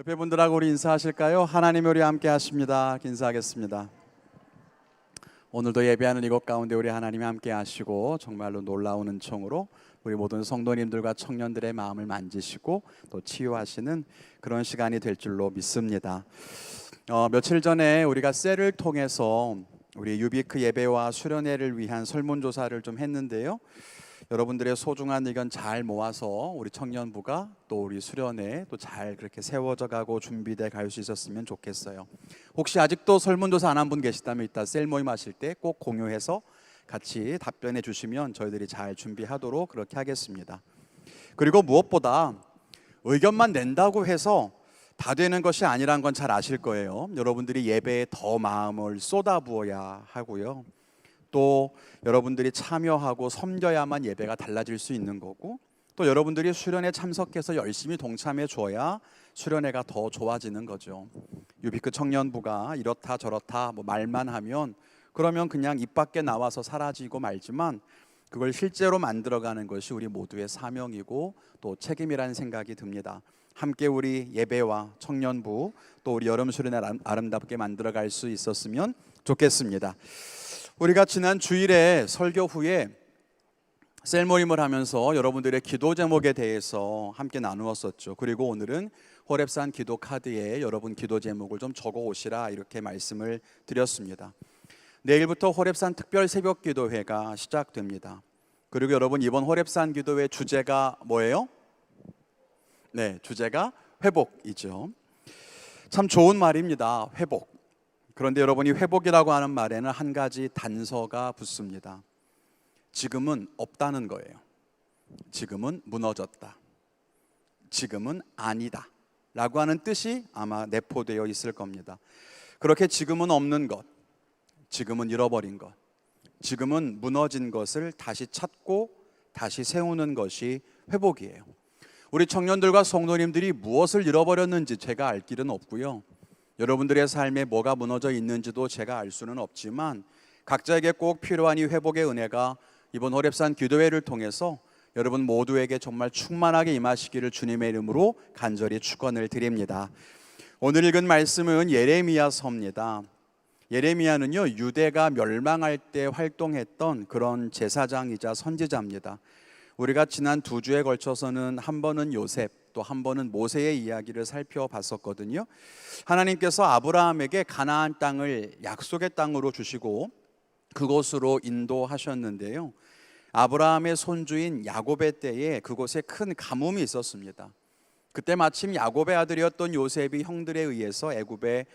옆에 분들하고 우리 인사하실까요? 하나님이 우리 함께 하십니다. 인사하겠습니다. 오늘도 예배하는 이곳 가운데 우리 하나님이 함께 하시고 정말로 놀라운 은총으로 우리 모든 성도님들과 청년들의 마음을 만지시고 또 치유하시는 그런 시간이 될 줄로 믿습니다. 며칠 전에 우리가 셀을 통해서 우리 유비크 예배와 수련회를 위한 설문조사를 좀 했는데요. 여러분들의 소중한 의견 잘 모아서 우리 청년부가 또 우리 수련회 또 잘 그렇게 세워져 가고 준비돼 갈 수 있었으면 좋겠어요. 혹시 아직도 설문조사 안 한 분 계시다면 이따 셀 모임 하실 때 꼭 공유해서 같이 답변해 주시면 저희들이 잘 준비하도록 그렇게 하겠습니다. 그리고 무엇보다 의견만 낸다고 해서 다 되는 것이 아니란 건 잘 아실 거예요. 여러분들이 예배에 더 마음을 쏟아부어야 하고요. 또 여러분들이 참여하고 섬겨야만 예배가 달라질 수 있는 거고, 또 여러분들이 수련회 참석해서 열심히 동참해 줘야 수련회가 더 좋아지는 거죠. 유비크 청년부가 이렇다 저렇다 말만 하면 그러면 그냥 입 밖에 나와서 사라지고 말지만, 그걸 실제로 만들어가는 것이 우리 모두의 사명이고 또 책임이라는 생각이 듭니다. 함께 우리 예배와 청년부 또 우리 여름 수련회 아름답게 만들어갈 수 있었으면 좋겠습니다. 우리가 지난 주일에 설교 후에 셀 모임을 하면서 여러분들의 기도 제목에 대해서 함께 나누었었죠. 그리고 오늘은 호렙산 기도 카드에 여러분 기도 제목을 좀 적어 오시라 이렇게 말씀을 드렸습니다. 내일부터 호렙산 특별 새벽 기도회가 시작됩니다. 그리고 여러분 이번 호렙산 기도회 주제가 뭐예요? 네, 주제가 회복이죠. 참 좋은 말입니다. 회복. 그런데 여러분이 회복이라고 하는 말에는 한 가지 단서가 붙습니다. 지금은 없다는 거예요. 지금은 무너졌다. 지금은 아니다 라고 하는 뜻이 아마 내포되어 있을 겁니다. 그렇게 지금은 없는 것, 지금은 잃어버린 것, 지금은 무너진 것을 다시 찾고 다시 세우는 것이 회복이에요. 우리 청년들과 성도님들이 무엇을 잃어버렸는지 제가 알 길은 없고요. 여러분들의 삶에 뭐가 무너져 있는지도 제가 알 수는 없지만 각자에게 꼭 필요한 이 회복의 은혜가 이번 호렙산 기도회를 통해서 여러분 모두에게 정말 충만하게 임하시기를 주님의 이름으로 간절히 축원을 드립니다. 오늘 읽은 말씀은 예레미야서입니다. 예레미야는요, 유대가 멸망할 때 활동했던 그런 제사장이자 선지자입니다. 우리가 지난 2주에 걸쳐서는 한 번은 요셉 또 한 번은 모세의 이야기를 살펴봤었거든요. 하나님께서 아브라함에게 가나안 땅을 약속의 땅으로 주시고 그곳으로 인도하셨는데요, 아브라함의 손주인 야곱의 때에 그곳에 큰 가뭄이 있었습니다. 그때 마침 야곱의 아들이었던 요셉이 형들에 의해서 애굽의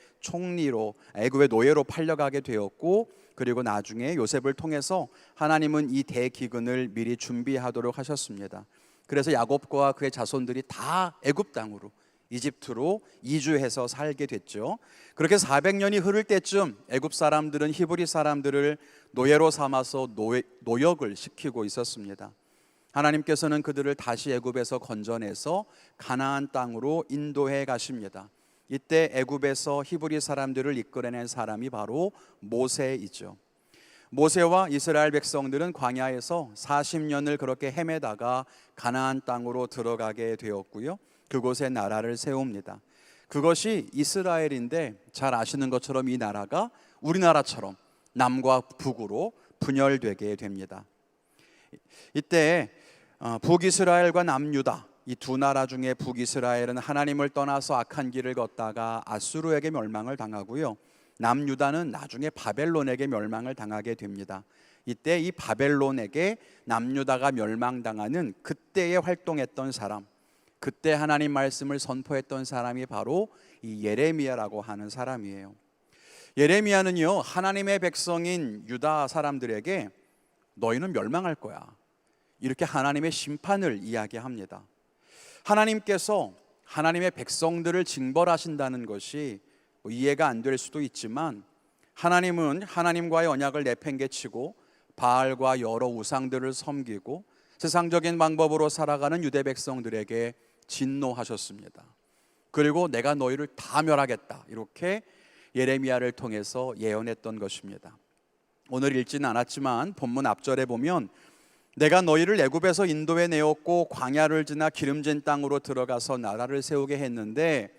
노예로 팔려가게 되었고, 그리고 나중에 요셉을 통해서 하나님은 이 대기근을 미리 준비하도록 하셨습니다. 그래서 야곱과 그의 자손들이 다 애굽 땅으로, 이집트로 이주해서 살게 됐죠. 그렇게 400년이 흐를 때쯤 애굽 사람들은 히브리 사람들을 노예로 삼아서 노역을 시키고 있었습니다. 하나님께서는 그들을 다시 애굽에서 건져내서 가나안 땅으로 인도해 가십니다. 이때 애굽에서 히브리 사람들을 이끌어낸 사람이 바로 모세이죠. 모세와 이스라엘 백성들은 광야에서 40년을 그렇게 헤매다가 가나안 땅으로 들어가게 되었고요, 그곳에 나라를 세웁니다. 그것이 이스라엘인데 잘 아시는 것처럼 이 나라가 우리나라처럼 남과 북으로 분열되게 됩니다. 이때 북이스라엘과 남유다, 이 두 나라 중에 북이스라엘은 하나님을 떠나서 악한 길을 걷다가 아수르에게 멸망을 당하고요, 남유다는 나중에 바벨론에게 멸망을 당하게 됩니다. 이때 이 바벨론에게 남유다가 멸망당하는 그때에 활동했던 사람, 그때 하나님 말씀을 선포했던 사람이 바로 이 예레미야라고 하는 사람이에요. 예레미야는요, 하나님의 백성인 유다 사람들에게 너희는 멸망할 거야, 이렇게 하나님의 심판을 이야기합니다. 하나님께서 하나님의 백성들을 징벌하신다는 것이 이해가 안 될 수도 있지만, 하나님은 하나님과의 언약을 내팽개치고 바알과 여러 우상들을 섬기고 세상적인 방법으로 살아가는 유대 백성들에게 진노하셨습니다. 그리고 내가 너희를 다 멸하겠다, 이렇게 예레미야를 통해서 예언했던 것입니다. 오늘 읽지는 않았지만 본문 앞절에 보면 내가 너희를 애굽에서 인도해 내었고 광야를 지나 기름진 땅으로 들어가서 나라를 세우게 했는데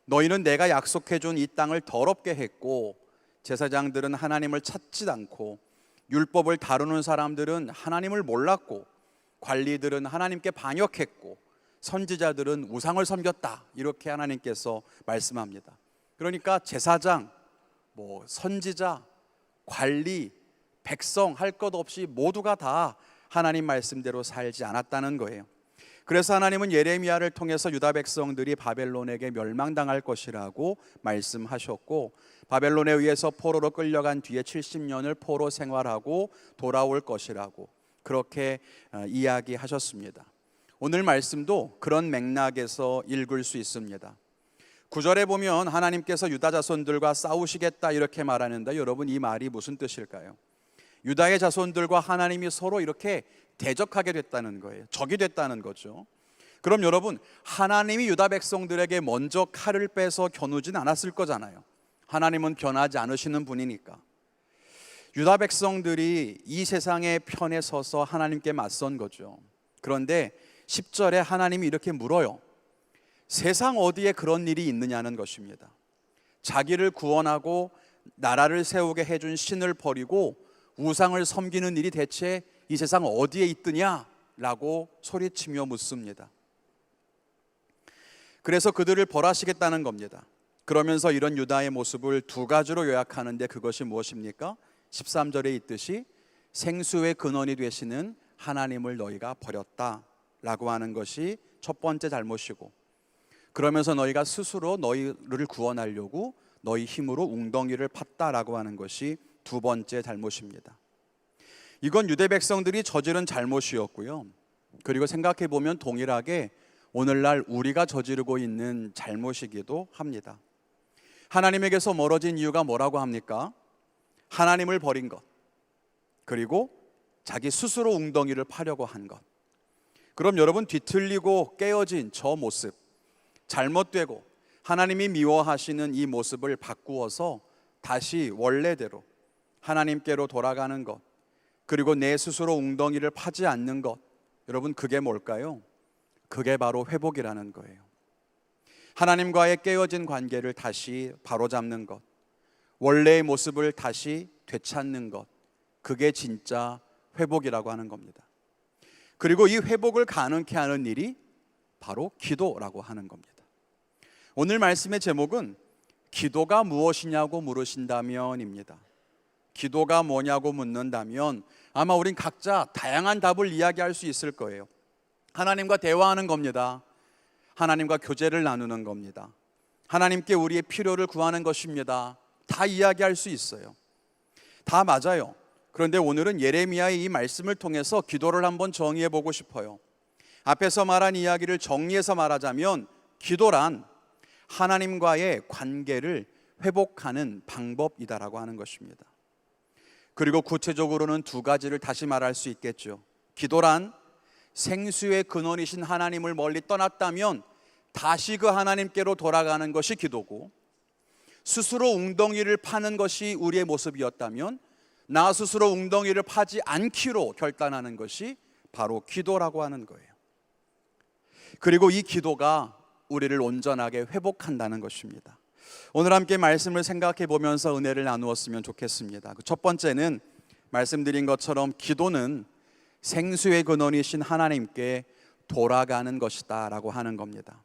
너희는 내가 약속해 준 이 땅을 더럽게 했고 제사장들은 하나님을 찾지 않고 율법을 다루는 사람들은 하나님을 몰랐고 관리들은 하나님께 반역했고 선지자들은 우상을 섬겼다. 이렇게 하나님께서 말씀합니다. 그러니까 제사장, 선지자, 관리, 백성 할 것 없이 모두가 다 하나님 말씀대로 살지 않았다는 거예요. 그래서 하나님은 예레미야를 통해서 유다 백성들이 바벨론에게 멸망당할 것이라고 말씀하셨고, 바벨론에 의해서 포로로 끌려간 뒤에 70년을 포로 생활하고 돌아올 것이라고 그렇게 이야기하셨습니다. 오늘 말씀도 그런 맥락에서 읽을 수 있습니다. 9절에 보면 하나님께서 유다 자손들과 싸우시겠다 이렇게 말하는데, 여러분 이 말이 무슨 뜻일까요? 유다의 자손들과 하나님이 서로 이렇게 대적하게 됐다는 거예요. 적이 됐다는 거죠. 그럼 여러분, 하나님이 유다 백성들에게 먼저 칼을 빼서 겨누진 않았을 거잖아요. 하나님은 변하지 않으시는 분이니까. 유다 백성들이 이 세상의 편에 서서 하나님께 맞선 거죠. 그런데 10절에 하나님이 이렇게 물어요. 세상 어디에 그런 일이 있느냐는 것입니다. 자기를 구원하고 나라를 세우게 해준 신을 버리고 우상을 섬기는 일이 대체 이 세상 어디에 있더냐라고 소리치며 묻습니다. 그래서 그들을 벌하시겠다는 겁니다. 그러면서 이런 유다의 모습을 두 가지로 요약하는데, 그것이 무엇입니까? 13절에 있듯이 생수의 근원이 되시는 하나님을 너희가 버렸다라고 하는 것이 첫 번째 잘못이고, 그러면서 너희가 스스로 너희를 구원하려고 너희 힘으로 웅덩이를 팠다라고 하는 것이 두 번째 잘못입니다. 이건 유대 백성들이 저지른 잘못이었고요. 그리고 생각해 보면 동일하게 오늘날 우리가 저지르고 있는 잘못이기도 합니다. 하나님에게서 멀어진 이유가 뭐라고 합니까? 하나님을 버린 것, 그리고 자기 스스로 웅덩이를 파려고 한 것. 그럼 여러분, 뒤틀리고 깨어진 저 모습, 잘못되고 하나님이 미워하시는 이 모습을 바꾸어서 다시 원래대로 하나님께로 돌아가는 것, 그리고 내 스스로 웅덩이를 파지 않는 것, 여러분 그게 뭘까요? 그게 바로 회복이라는 거예요. 하나님과의 깨어진 관계를 다시 바로잡는 것, 원래의 모습을 다시 되찾는 것, 그게 진짜 회복이라고 하는 겁니다. 그리고 이 회복을 가능케 하는 일이 바로 기도라고 하는 겁니다. 오늘 말씀의 제목은 기도가 무엇이냐고 물으신다면입니다. 기도가 뭐냐고 묻는다면 아마 우린 각자 다양한 답을 이야기할 수 있을 거예요. 하나님과 대화하는 겁니다. 하나님과 교제를 나누는 겁니다. 하나님께 우리의 필요를 구하는 것입니다. 다 이야기할 수 있어요. 다 맞아요. 그런데 오늘은 예레미야의 이 말씀을 통해서 기도를 한번 정의해 보고 싶어요. 앞에서 말한 이야기를 정리해서 말하자면 기도란 하나님과의 관계를 회복하는 방법이다라고 하는 것입니다. 그리고 구체적으로는 두 가지를 다시 말할 수 있겠죠. 기도란 생수의 근원이신 하나님을 멀리 떠났다면 다시 그 하나님께로 돌아가는 것이 기도고, 스스로 웅덩이를 파는 것이 우리의 모습이었다면 나 스스로 웅덩이를 파지 않기로 결단하는 것이 바로 기도라고 하는 거예요. 그리고 이 기도가 우리를 온전하게 회복한다는 것입니다. 오늘 함께 말씀을 생각해 보면서 은혜를 나누었으면 좋겠습니다. 첫 번째는 말씀드린 것처럼 기도는 생수의 근원이신 하나님께 돌아가는 것이다 라고 하는 겁니다.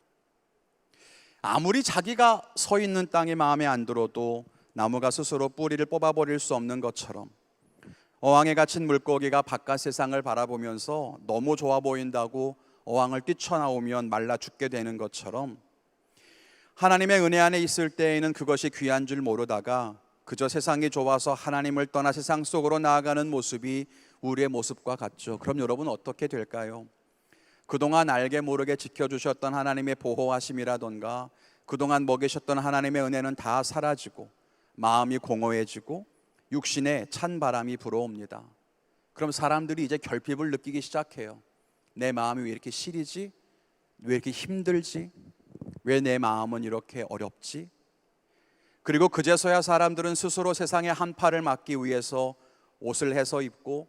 아무리 자기가 서 있는 땅이 마음에 안 들어도 나무가 스스로 뿌리를 뽑아버릴 수 없는 것처럼, 어항에 갇힌 물고기가 바깥 세상을 바라보면서 너무 좋아 보인다고 어항을 뛰쳐나오면 말라 죽게 되는 것처럼, 하나님의 은혜 안에 있을 때에는 그것이 귀한 줄 모르다가 그저 세상이 좋아서 하나님을 떠나 세상 속으로 나아가는 모습이 우리의 모습과 같죠. 그럼 여러분 어떻게 될까요? 그동안 알게 모르게 지켜주셨던 하나님의 보호하심이라던가 그동안 먹이셨던 하나님의 은혜는 다 사라지고 마음이 공허해지고 육신에 찬 바람이 불어옵니다. 그럼 사람들이 이제 결핍을 느끼기 시작해요. 내 마음이 왜 이렇게 시리지? 왜 이렇게 힘들지? 왜 내 마음은 이렇게 어렵지? 그리고 그제서야 사람들은 스스로 세상의 한파를 막기 위해서 옷을 해서 입고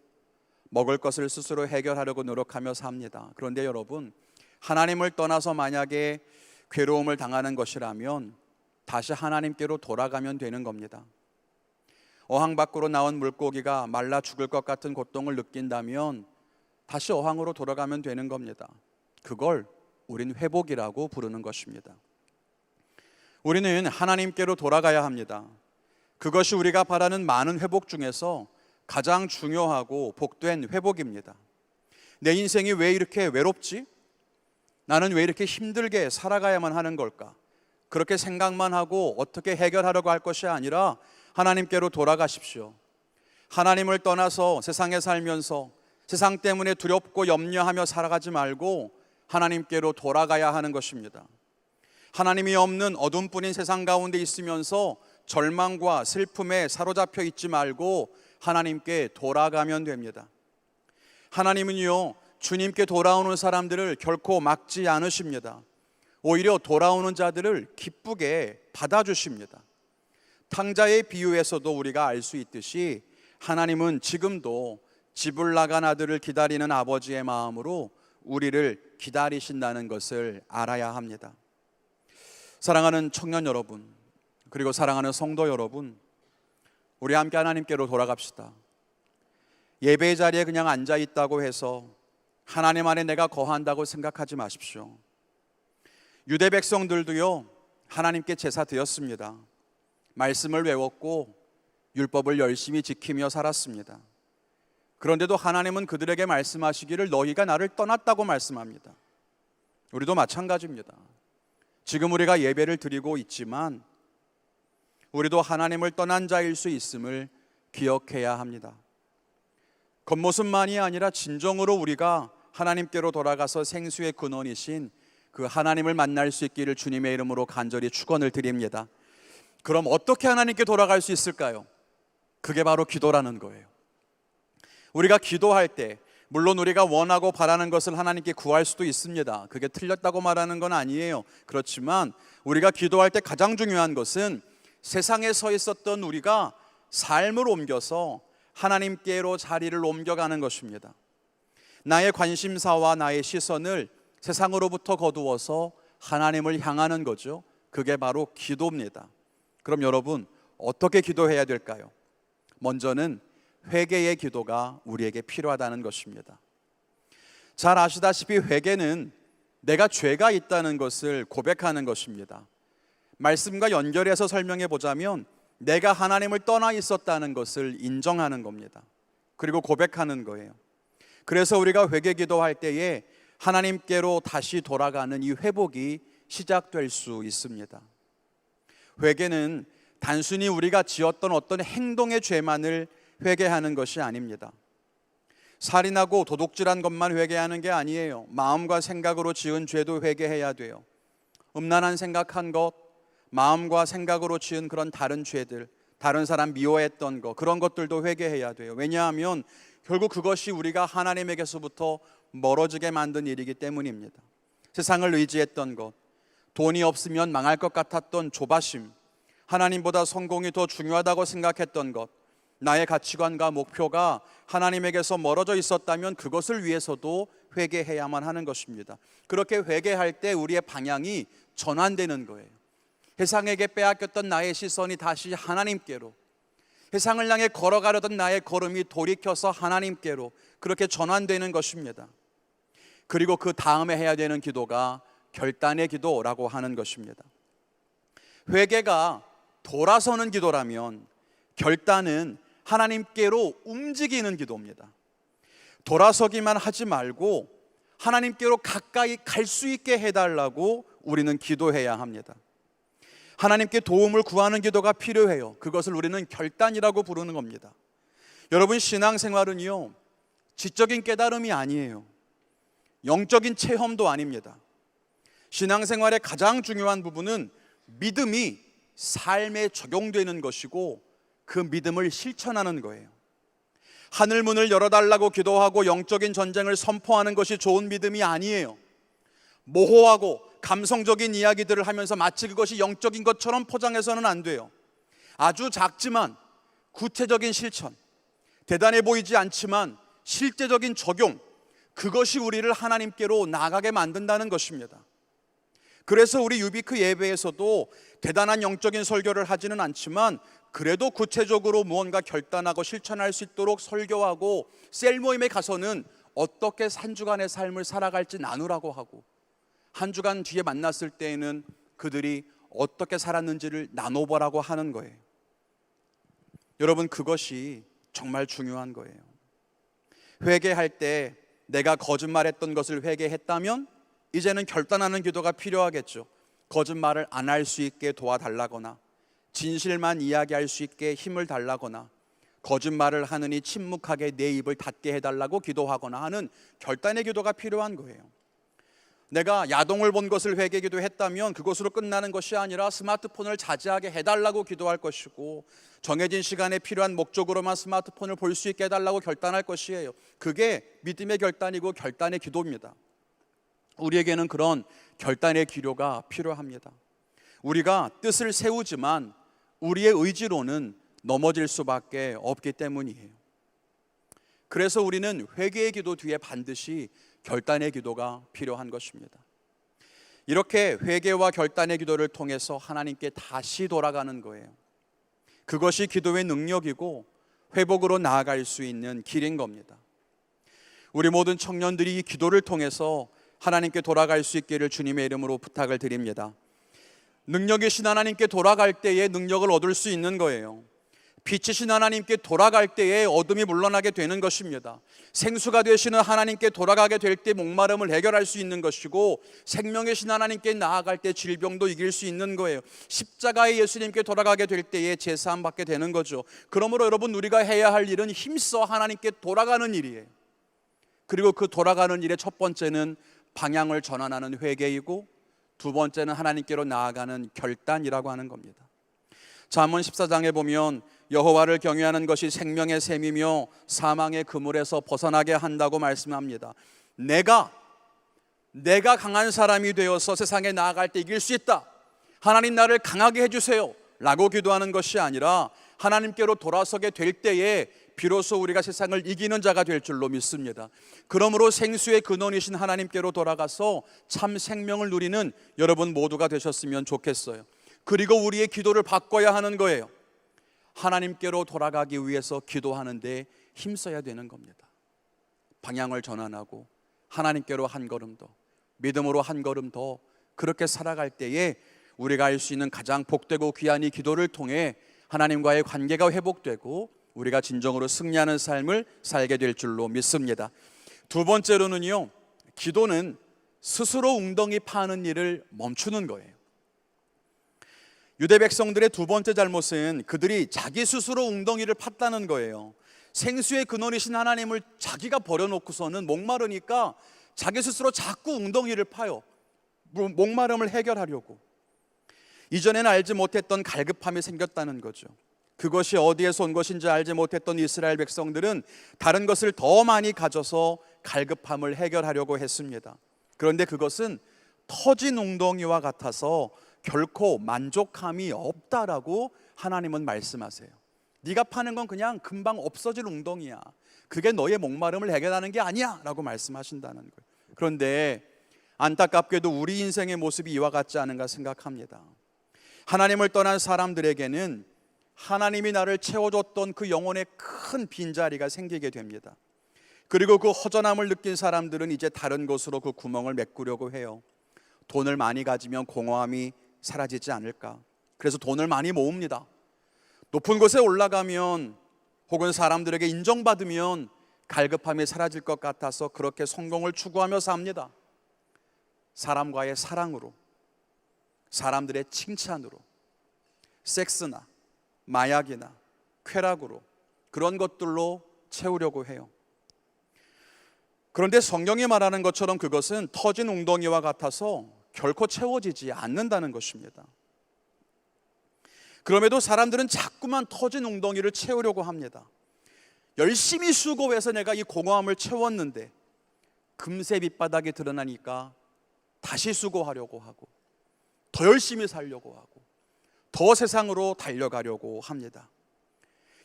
먹을 것을 스스로 해결하려고 노력하며 삽니다. 그런데 여러분, 하나님을 떠나서 만약에 괴로움을 당하는 것이라면 다시 하나님께로 돌아가면 되는 겁니다. 어항 밖으로 나온 물고기가 말라 죽을 것 같은 고통을 느낀다면 다시 어항으로 돌아가면 되는 겁니다. 그걸 우린 회복이라고 부르는 것입니다. 우리는 하나님께로 돌아가야 합니다. 그것이 우리가 바라는 많은 회복 중에서 가장 중요하고 복된 회복입니다. 내 인생이 왜 이렇게 외롭지? 나는 왜 이렇게 힘들게 살아가야만 하는 걸까? 그렇게 생각만 하고 어떻게 해결하려고 할 것이 아니라 하나님께로 돌아가십시오. 하나님을 떠나서 세상에 살면서 세상 때문에 두렵고 염려하며 살아가지 말고 하나님께로 돌아가야 하는 것입니다. 하나님이 없는 어둠뿐인 세상 가운데 있으면서 절망과 슬픔에 사로잡혀 있지 말고 하나님께 돌아가면 됩니다. 하나님은요, 주님께 돌아오는 사람들을 결코 막지 않으십니다. 오히려 돌아오는 자들을 기쁘게 받아주십니다. 탕자의 비유에서도 우리가 알 수 있듯이 하나님은 지금도 집을 나간 아들을 기다리는 아버지의 마음으로 우리를 기다리신다는 것을 알아야 합니다. 사랑하는 청년 여러분, 그리고 사랑하는 성도 여러분, 우리 함께 하나님께로 돌아갑시다. 예배의 자리에 그냥 앉아 있다고 해서 하나님 안에 내가 거한다고 생각하지 마십시오. 유대 백성들도요, 하나님께 제사 드렸습니다. 말씀을 외웠고 율법을 열심히 지키며 살았습니다. 그런데도 하나님은 그들에게 말씀하시기를 너희가 나를 떠났다고 말씀합니다. 우리도 마찬가지입니다. 지금 우리가 예배를 드리고 있지만 우리도 하나님을 떠난 자일 수 있음을 기억해야 합니다. 겉모습만이 아니라 진정으로 우리가 하나님께로 돌아가서 생수의 근원이신 그 하나님을 만날 수 있기를 주님의 이름으로 간절히 축원을 드립니다. 그럼 어떻게 하나님께 돌아갈 수 있을까요? 그게 바로 기도라는 거예요. 우리가 기도할 때 물론 우리가 원하고 바라는 것을 하나님께 구할 수도 있습니다. 그게 틀렸다고 말하는 건 아니에요. 그렇지만 우리가 기도할 때 가장 중요한 것은 세상에 서 있었던 우리가 삶을 옮겨서 하나님께로 자리를 옮겨가는 것입니다. 나의 관심사와 나의 시선을 세상으로부터 거두어서 하나님을 향하는 거죠. 그게 바로 기도입니다. 그럼 여러분, 어떻게 기도해야 될까요? 먼저는 회개의 기도가 우리에게 필요하다는 것입니다. 잘 아시다시피 회개는 내가 죄가 있다는 것을 고백하는 것입니다. 말씀과 연결해서 설명해 보자면 내가 하나님을 떠나 있었다는 것을 인정하는 겁니다. 그리고 고백하는 거예요. 그래서 우리가 회개 기도할 때에 하나님께로 다시 돌아가는 이 회복이 시작될 수 있습니다. 회개는 단순히 우리가 지었던 어떤 행동의 죄만을 회개하는 것이 아닙니다. 살인하고 도둑질한 것만 회개하는 게 아니에요. 마음과 생각으로 지은 죄도 회개해야 돼요. 음란한 생각한 것, 마음과 생각으로 지은 그런 다른 죄들, 다른 사람 미워했던 것, 그런 것들도 회개해야 돼요. 왜냐하면 결국 그것이 우리가 하나님에게서부터 멀어지게 만든 일이기 때문입니다. 세상을 의지했던 것, 돈이 없으면 망할 것 같았던 조바심, 하나님보다 성공이 더 중요하다고 생각했던 것, 나의 가치관과 목표가 하나님에게서 멀어져 있었다면 그것을 위해서도 회개해야만 하는 것입니다. 그렇게 회개할 때 우리의 방향이 전환되는 거예요. 세상에게 빼앗겼던 나의 시선이 다시 하나님께로, 세상을 향해 걸어가려던 나의 걸음이 돌이켜서 하나님께로 그렇게 전환되는 것입니다. 그리고 그 다음에 해야 되는 기도가 결단의 기도라고 하는 것입니다. 회개가 돌아서는 기도라면 결단은 하나님께로 움직이는 기도입니다. 돌아서기만 하지 말고 하나님께로 가까이 갈 수 있게 해달라고 우리는 기도해야 합니다. 하나님께 도움을 구하는 기도가 필요해요. 그것을 우리는 결단이라고 부르는 겁니다. 여러분, 신앙생활은요, 지적인 깨달음이 아니에요. 영적인 체험도 아닙니다. 신앙생활의 가장 중요한 부분은 믿음이 삶에 적용되는 것이고 그 믿음을 실천하는 거예요. 하늘문을 열어달라고 기도하고 영적인 전쟁을 선포하는 것이 좋은 믿음이 아니에요. 모호하고 감성적인 이야기들을 하면서 마치 그것이 영적인 것처럼 포장해서는 안 돼요. 아주 작지만 구체적인 실천, 대단해 보이지 않지만 실제적인 적용, 그것이 우리를 하나님께로 나아가게 만든다는 것입니다. 그래서 우리 유비크 예배에서도 대단한 영적인 설교를 하지는 않지만 그래도 구체적으로 무언가 결단하고 실천할 수 있도록 설교하고 셀 모임에 가서는 어떻게 한 주간의 삶을 살아갈지 나누라고 하고, 한 주간 뒤에 만났을 때에는 그들이 어떻게 살았는지를 나눠보라고 하는 거예요. 여러분, 그것이 정말 중요한 거예요. 회개할 때 내가 거짓말했던 것을 회개했다면 이제는 결단하는 기도가 필요하겠죠. 거짓말을 안 할 수 있게 도와달라거나, 진실만 이야기할 수 있게 힘을 달라거나, 거짓말을 하느니 침묵하게 내 입을 닫게 해달라고 기도하거나 하는 결단의 기도가 필요한 거예요. 내가 야동을 본 것을 회개 기도했다면 그것으로 끝나는 것이 아니라 스마트폰을 자제하게 해달라고 기도할 것이고, 정해진 시간에 필요한 목적으로만 스마트폰을 볼 수 있게 해달라고 결단할 것이에요. 그게 믿음의 결단이고 결단의 기도입니다. 우리에게는 그런 결단의 기도가 필요합니다. 우리가 뜻을 세우지만 우리의 의지로는 넘어질 수밖에 없기 때문이에요. 그래서 우리는 회개의 기도 뒤에 반드시 결단의 기도가 필요한 것입니다. 이렇게 회개와 결단의 기도를 통해서 하나님께 다시 돌아가는 거예요. 그것이 기도의 능력이고 회복으로 나아갈 수 있는 길인 겁니다. 우리 모든 청년들이 이 기도를 통해서 하나님께 돌아갈 수 있기를 주님의 이름으로 부탁을 드립니다. 능력이신 하나님께 돌아갈 때에 능력을 얻을 수 있는 거예요. 빛이신 하나님께 돌아갈 때에 어둠이 물러나게 되는 것입니다. 생수가 되시는 하나님께 돌아가게 될 때 목마름을 해결할 수 있는 것이고, 생명이신 하나님께 나아갈 때 질병도 이길 수 있는 거예요. 십자가의 예수님께 돌아가게 될 때에 제사함 받게 되는 거죠. 그러므로 여러분, 우리가 해야 할 일은 힘써 하나님께 돌아가는 일이에요. 그리고 그 돌아가는 일의 첫 번째는 방향을 전환하는 회개이고, 두 번째는 하나님께로 나아가는 결단이라고 하는 겁니다. 잠언 14장에 보면 여호와를 경외하는 것이 생명의 샘이며 사망의 그물에서 벗어나게 한다고 말씀합니다. 내가 강한 사람이 되어서 세상에 나아갈 때 이길 수 있다, 하나님 나를 강하게 해주세요 라고 기도하는 것이 아니라 하나님께로 돌아서게 될 때에 비로소 우리가 세상을 이기는 자가 될 줄로 믿습니다. 그러므로 생수의 근원이신 하나님께로 돌아가서 참 생명을 누리는 여러분 모두가 되셨으면 좋겠어요. 그리고 우리의 기도를 바꿔야 하는 거예요. 하나님께로 돌아가기 위해서 기도하는데 힘써야 되는 겁니다. 방향을 전환하고 하나님께로 한 걸음 더, 믿음으로 한 걸음 더, 그렇게 살아갈 때에 우리가 할 수 있는 가장 복되고 귀한 이 기도를 통해 하나님과의 관계가 회복되고 우리가 진정으로 승리하는 삶을 살게 될 줄로 믿습니다. 두 번째로는요, 기도는 스스로 웅덩이 파는 일을 멈추는 거예요. 유대 백성들의 두 번째 잘못은 그들이 자기 스스로 웅덩이를 팠다는 거예요. 생수의 근원이신 하나님을 자기가 버려놓고서는 목마르니까 자기 스스로 자꾸 웅덩이를 파요. 목마름을 해결하려고. 이전에는 알지 못했던 갈급함이 생겼다는 거죠. 그것이 어디에서 온 것인지 알지 못했던 이스라엘 백성들은 다른 것을 더 많이 가져서 갈급함을 해결하려고 했습니다. 그런데 그것은 터진 웅덩이와 같아서 결코 만족함이 없다라고 하나님은 말씀하세요. 네가 파는 건 그냥 금방 없어질 웅덩이야. 그게 너의 목마름을 해결하는 게 아니야 라고 말씀하신다는 거예요. 그런데 안타깝게도 우리 인생의 모습이 이와 같지 않은가 생각합니다. 하나님을 떠난 사람들에게는 하나님이 나를 채워줬던 그 영혼의 큰 빈자리가 생기게 됩니다. 그리고 그 허전함을 느낀 사람들은 이제 다른 곳으로 그 구멍을 메꾸려고 해요. 돈을 많이 가지면 공허함이 사라지지 않을까. 그래서 돈을 많이 모읍니다. 높은 곳에 올라가면 혹은 사람들에게 인정받으면 갈급함이 사라질 것 같아서 그렇게 성공을 추구하며 삽니다. 사람과의 사랑으로, 사람들의 칭찬으로, 섹스나 마약이나 쾌락으로, 그런 것들로 채우려고 해요. 그런데 성경이 말하는 것처럼 그것은 터진 웅덩이와 같아서 결코 채워지지 않는다는 것입니다. 그럼에도 사람들은 자꾸만 터진 웅덩이를 채우려고 합니다. 열심히 수고해서 내가 이 공허함을 채웠는데 금세 밑바닥이 드러나니까 다시 수고하려고 하고, 더 열심히 살려고 하고, 더 세상으로 달려가려고 합니다.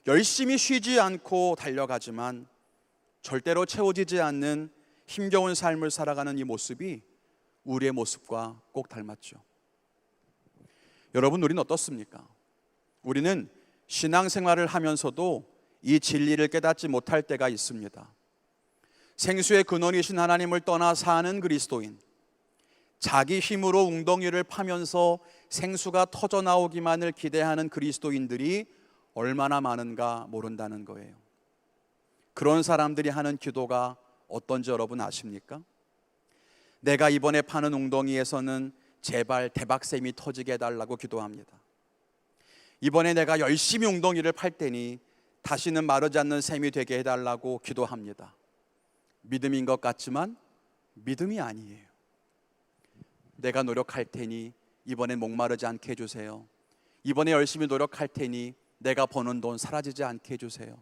열심히 쉬지 않고 달려가지만 절대로 채워지지 않는 힘겨운 삶을 살아가는 이 모습이 우리의 모습과 꼭 닮았죠. 여러분, 우리는 어떻습니까? 우리는 신앙생활을 하면서도 이 진리를 깨닫지 못할 때가 있습니다. 생수의 근원이신 하나님을 떠나 사는 그리스도인, 자기 힘으로 웅덩이를 파면서 생수가 터져나오기만을 기대하는 그리스도인들이 얼마나 많은가 모른다는 거예요. 그런 사람들이 하는 기도가 어떤지 여러분 아십니까? 내가 이번에 파는 웅덩이에서는 제발 대박샘이 터지게 해달라고 기도합니다. 이번에 내가 열심히 웅덩이를 팔 테니 다시는 마르지 않는 샘이 되게 해달라고 기도합니다. 믿음인 것 같지만 믿음이 아니에요. 내가 노력할 테니 이번엔 목마르지 않게 해주세요. 이번에 열심히 노력할 테니 내가 버는 돈 사라지지 않게 해주세요.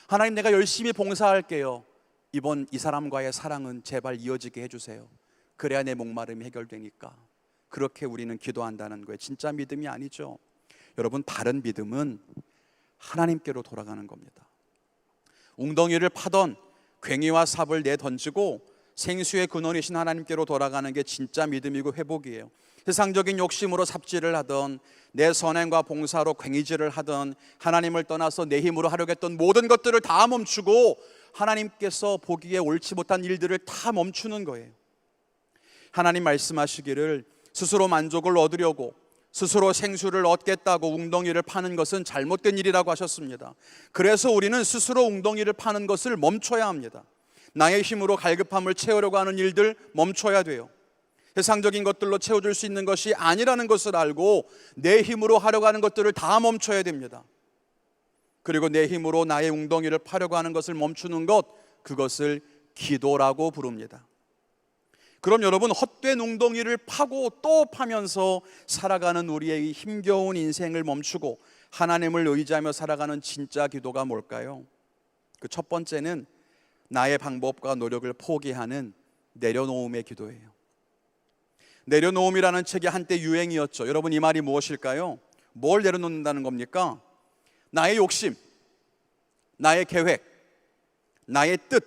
하나님, 내가 열심히 봉사할게요. 이번 이 사람과의 사랑은 제발 이어지게 해주세요. 그래야 내 목마름이 해결되니까. 그렇게 우리는 기도한다는 거예요. 진짜 믿음이 아니죠. 여러분, 바른 믿음은 하나님께로 돌아가는 겁니다. 웅덩이를 파던 괭이와 삽을 내던지고 생수의 근원이신 하나님께로 돌아가는 게 진짜 믿음이고 회복이에요. 세상적인 욕심으로 삽질을 하던, 내 선행과 봉사로 괭이질을 하던, 하나님을 떠나서 내 힘으로 하려고 했던 모든 것들을 다 멈추고 하나님께서 보기에 옳지 못한 일들을 다 멈추는 거예요. 하나님 말씀하시기를 스스로 만족을 얻으려고 스스로 생수를 얻겠다고 웅덩이를 파는 것은 잘못된 일이라고 하셨습니다. 그래서 우리는 스스로 웅덩이를 파는 것을 멈춰야 합니다. 나의 힘으로 갈급함을 채우려고 하는 일들 멈춰야 돼요. 세상적인 것들로 채워줄 수 있는 것이 아니라는 것을 알고 내 힘으로 하려고 하는 것들을 다 멈춰야 됩니다. 그리고 내 힘으로 나의 웅덩이를 파려고 하는 것을 멈추는 것, 그것을 기도라고 부릅니다. 그럼 여러분, 헛된 웅덩이를 파고 또 파면서 살아가는 우리의 힘겨운 인생을 멈추고 하나님을 의지하며 살아가는 진짜 기도가 뭘까요? 그 첫 번째는 나의 방법과 노력을 포기하는 내려놓음의 기도예요. 내려놓음이라는 책이 한때 유행이었죠. 여러분, 이 말이 무엇일까요? 뭘 내려놓는다는 겁니까? 나의 욕심, 나의 계획, 나의 뜻,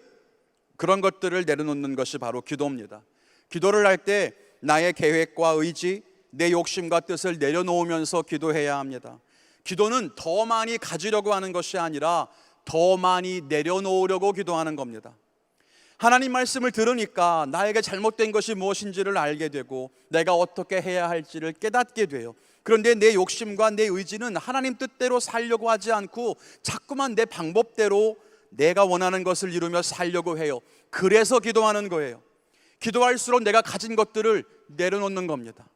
그런 것들을 내려놓는 것이 바로 기도입니다. 기도를 할 때 나의 계획과 의지, 내 욕심과 뜻을 내려놓으면서 기도해야 합니다. 기도는 더 많이 가지려고 하는 것이 아니라 더 많이 내려놓으려고 기도하는 겁니다. 하나님 말씀을 들으니까 나에게 잘못된 것이 무엇인지를 알게 되고 내가 어떻게 해야 할지를 깨닫게 돼요. 그런데 내 욕심과 내 의지는 하나님 뜻대로 살려고 하지 않고 자꾸만 내 방법대로 내가 원하는 것을 이루며 살려고 해요. 그래서 기도하는 거예요. 기도할수록 내가 가진 것들을 내려놓는 겁니다.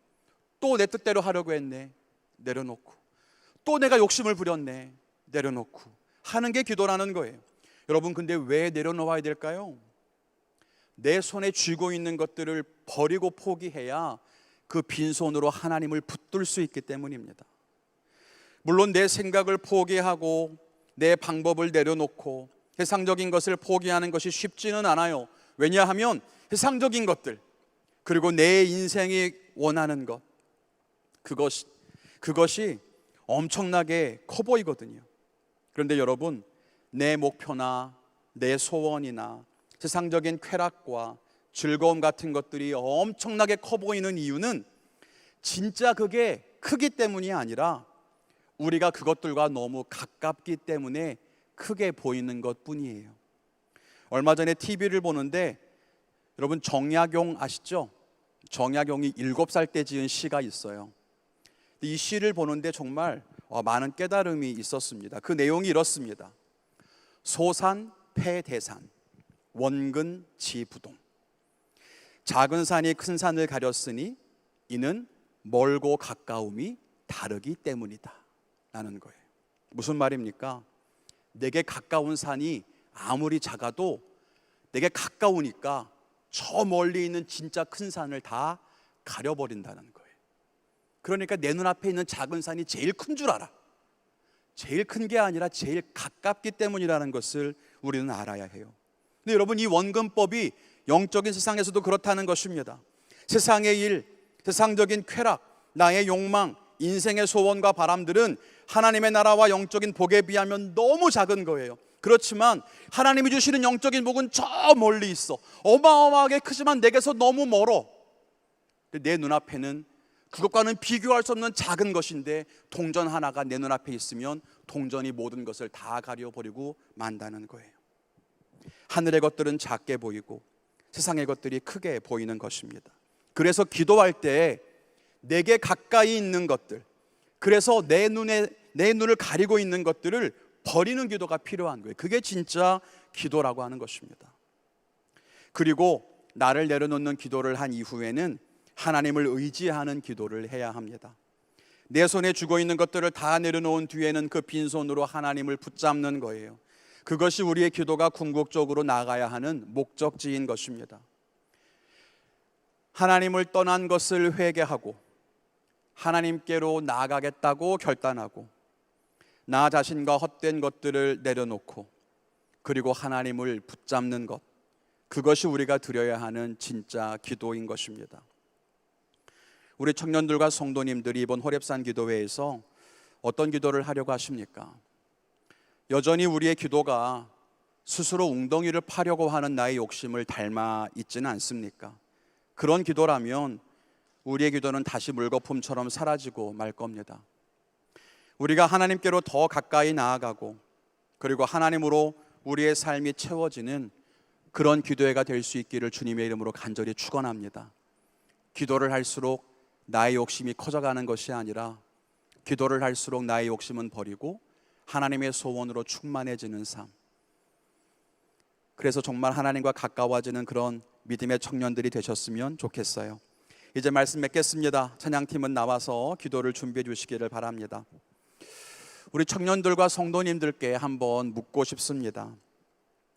또 내 뜻대로 하려고 했네, 내려놓고. 또 내가 욕심을 부렸네, 내려놓고 하는 게 기도라는 거예요. 여러분, 근데 왜 내려놓아야 될까요? 내 손에 쥐고 있는 것들을 버리고 포기해야 그 빈손으로 하나님을 붙들 수 있기 때문입니다. 물론 내 생각을 포기하고 내 방법을 내려놓고 세상적인 것을 포기하는 것이 쉽지는 않아요. 왜냐하면 세상적인 것들, 그리고 내 인생이 원하는 것, 그것이 엄청나게 커 보이거든요. 그런데 여러분, 내 목표나 내 소원이나 세상적인 쾌락과 즐거움 같은 것들이 엄청나게 커 보이는 이유는 진짜 그게 크기 때문이 아니라 우리가 그것들과 너무 가깝기 때문에 크게 보이는 것뿐이에요. 얼마 전에 TV를 보는데 여러분, 정약용 아시죠? 정약용이 7살 때 지은 시가 있어요. 이 시를 보는데 정말 많은 깨달음이 있었습니다. 그 내용이 이렇습니다. 소산 패대산 원근 지부동. 작은 산이 큰 산을 가렸으니 이는 멀고 가까움이 다르기 때문이다 라는 거예요. 무슨 말입니까? 내게 가까운 산이 아무리 작아도 내게 가까우니까 저 멀리 있는 진짜 큰 산을 다 가려버린다는 거예요. 그러니까 내 눈앞에 있는 작은 산이 제일 큰 줄 알아. 제일 큰 게 아니라 제일 가깝기 때문이라는 것을 우리는 알아야 해요. 근데 여러분, 이 원근법이 영적인 세상에서도 그렇다는 것입니다. 세상의 일, 세상적인 쾌락, 나의 욕망, 인생의 소원과 바람들은 하나님의 나라와 영적인 복에 비하면 너무 작은 거예요. 그렇지만 하나님이 주시는 영적인 복은 저 멀리 있어. 어마어마하게 크지만 내게서 너무 멀어. 근데 내 눈앞에는 그것과는 비교할 수 없는 작은 것인데 동전 하나가 내 눈앞에 있으면 동전이 모든 것을 다 가려버리고 만다는 거예요. 하늘의 것들은 작게 보이고 세상의 것들이 크게 보이는 것입니다. 그래서 기도할 때 내게 가까이 있는 것들, 그래서 내 눈을 가리고 있는 것들을 버리는 기도가 필요한 거예요. 그게 진짜 기도라고 하는 것입니다. 그리고 나를 내려놓는 기도를 한 이후에는 하나님을 의지하는 기도를 해야 합니다. 내 손에 쥐고 있는 것들을 다 내려놓은 뒤에는 그 빈손으로 하나님을 붙잡는 거예요. 그것이 우리의 기도가 궁극적으로 나가야 하는 목적지인 것입니다. 하나님을 떠난 것을 회개하고 하나님께로 나아가겠다고 결단하고 나 자신과 헛된 것들을 내려놓고 그리고 하나님을 붙잡는 것, 그것이 우리가 드려야 하는 진짜 기도인 것입니다. 우리 청년들과 성도님들이 이번 호렙산 기도회에서 어떤 기도를 하려고 하십니까? 여전히 우리의 기도가 스스로 웅덩이를 파려고 하는 나의 욕심을 닮아 있지는 않습니까? 그런 기도라면 우리의 기도는 다시 물거품처럼 사라지고 말 겁니다. 우리가 하나님께로 더 가까이 나아가고 그리고 하나님으로 우리의 삶이 채워지는 그런 기도회가 될 수 있기를 주님의 이름으로 간절히 축원합니다. 기도를 할수록 나의 욕심이 커져가는 것이 아니라 기도를 할수록 나의 욕심은 버리고 하나님의 소원으로 충만해지는 삶, 그래서 정말 하나님과 가까워지는 그런 믿음의 청년들이 되셨으면 좋겠어요. 이제 말씀 맺겠습니다. 찬양팀은 나와서 기도를 준비해 주시기를 바랍니다. 우리 청년들과 성도님들께 한번 묻고 싶습니다.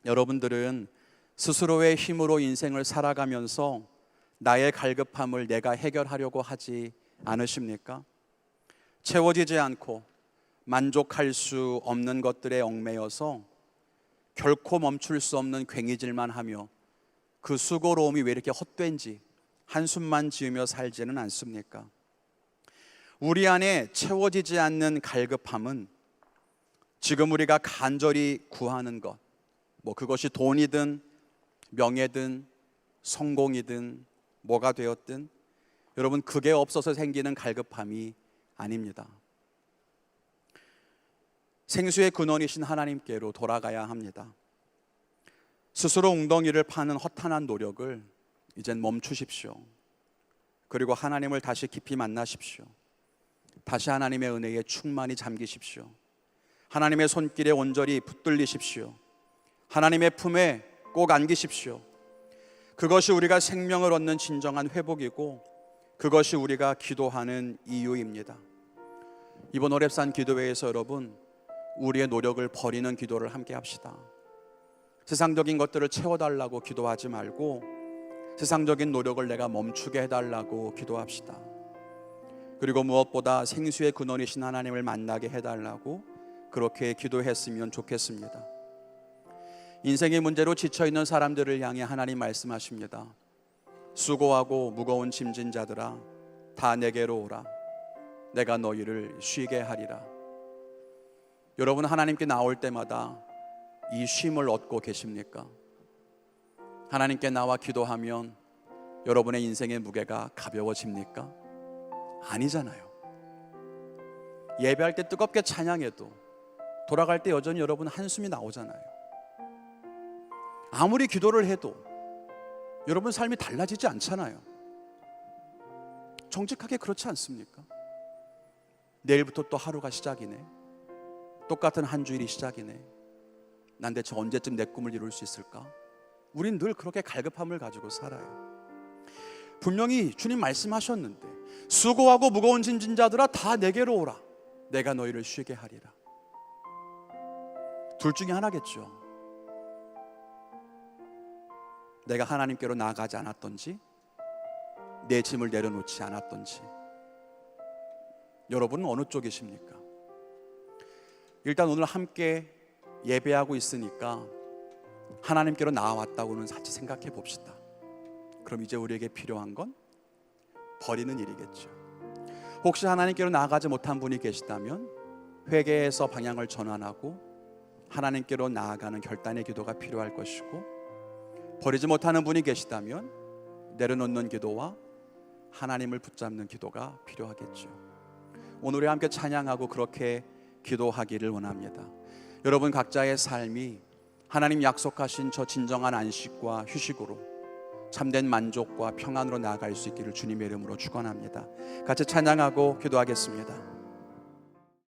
여러분들은 스스로의 힘으로 인생을 살아가면서 나의 갈급함을 내가 해결하려고 하지 않으십니까? 채워지지 않고 만족할 수 없는 것들에 얽매여서 결코 멈출 수 없는 괭이질만 하며 그 수고로움이 왜 이렇게 헛된지 한숨만 지으며 살지는 않습니까? 우리 안에 채워지지 않는 갈급함은 지금 우리가 간절히 구하는 것, 그것이 돈이든 명예든 성공이든 뭐가 되었든 여러분, 그게 없어서 생기는 갈급함이 아닙니다. 생수의 근원이신 하나님께로 돌아가야 합니다. 스스로 웅덩이를 파는 허탄한 노력을 이젠 멈추십시오. 그리고 하나님을 다시 깊이 만나십시오. 다시 하나님의 은혜에 충만히 잠기십시오. 하나님의 손길에 온전히 붙들리십시오. 하나님의 품에 꼭 안기십시오. 그것이 우리가 생명을 얻는 진정한 회복이고 그것이 우리가 기도하는 이유입니다. 이번 호렙산 기도회에서 여러분, 우리의 노력을 버리는 기도를 함께 합시다. 세상적인 것들을 채워달라고 기도하지 말고 세상적인 노력을 내가 멈추게 해달라고 기도합시다. 그리고 무엇보다 생수의 근원이신 하나님을 만나게 해달라고 그렇게 기도했으면 좋겠습니다. 인생의 문제로 지쳐있는 사람들을 향해 하나님 말씀하십니다. 수고하고 무거운 짐진 자들아, 다 내게로 오라. 내가 너희를 쉬게 하리라. 여러분, 하나님께 나올 때마다 이 쉼을 얻고 계십니까? 하나님께 나와 기도하면 여러분의 인생의 무게가 가벼워집니까? 아니잖아요. 예배할 때 뜨겁게 찬양해도 돌아갈 때 여전히 여러분 한숨이 나오잖아요. 아무리 기도를 해도 여러분 삶이 달라지지 않잖아요. 정직하게 그렇지 않습니까? 내일부터 또 하루가 시작이네. 똑같은 한 주일이 시작이네. 난 대체 언제쯤 내 꿈을 이룰 수 있을까? 우린 늘 그렇게 갈급함을 가지고 살아요. 분명히 주님 말씀하셨는데 수고하고 무거운 짐진 자들아 다 내게로 오라. 내가 너희를 쉬게 하리라. 둘 중에 하나겠죠. 내가 하나님께로 나아가지 않았던지 내 짐을 내려놓지 않았던지. 여러분은 어느 쪽이십니까? 일단 오늘 함께 예배하고 있으니까 하나님께로 나아왔다고는 같이 생각해 봅시다. 그럼 이제 우리에게 필요한 건 버리는 일이겠죠. 혹시 하나님께로 나아가지 못한 분이 계시다면 회개해서 방향을 전환하고 하나님께로 나아가는 결단의 기도가 필요할 것이고, 버리지 못하는 분이 계시다면 내려놓는 기도와 하나님을 붙잡는 기도가 필요하겠죠. 오늘 우리 함께 찬양하고 그렇게 기도하기를 원합니다. 여러분 각자의 삶이 하나님 약속하신 저 진정한 안식과 휴식으로 참된 만족과 평안으로 나아갈 수 있기를 주님의 이름으로 축원합니다. 같이 찬양하고 기도하겠습니다.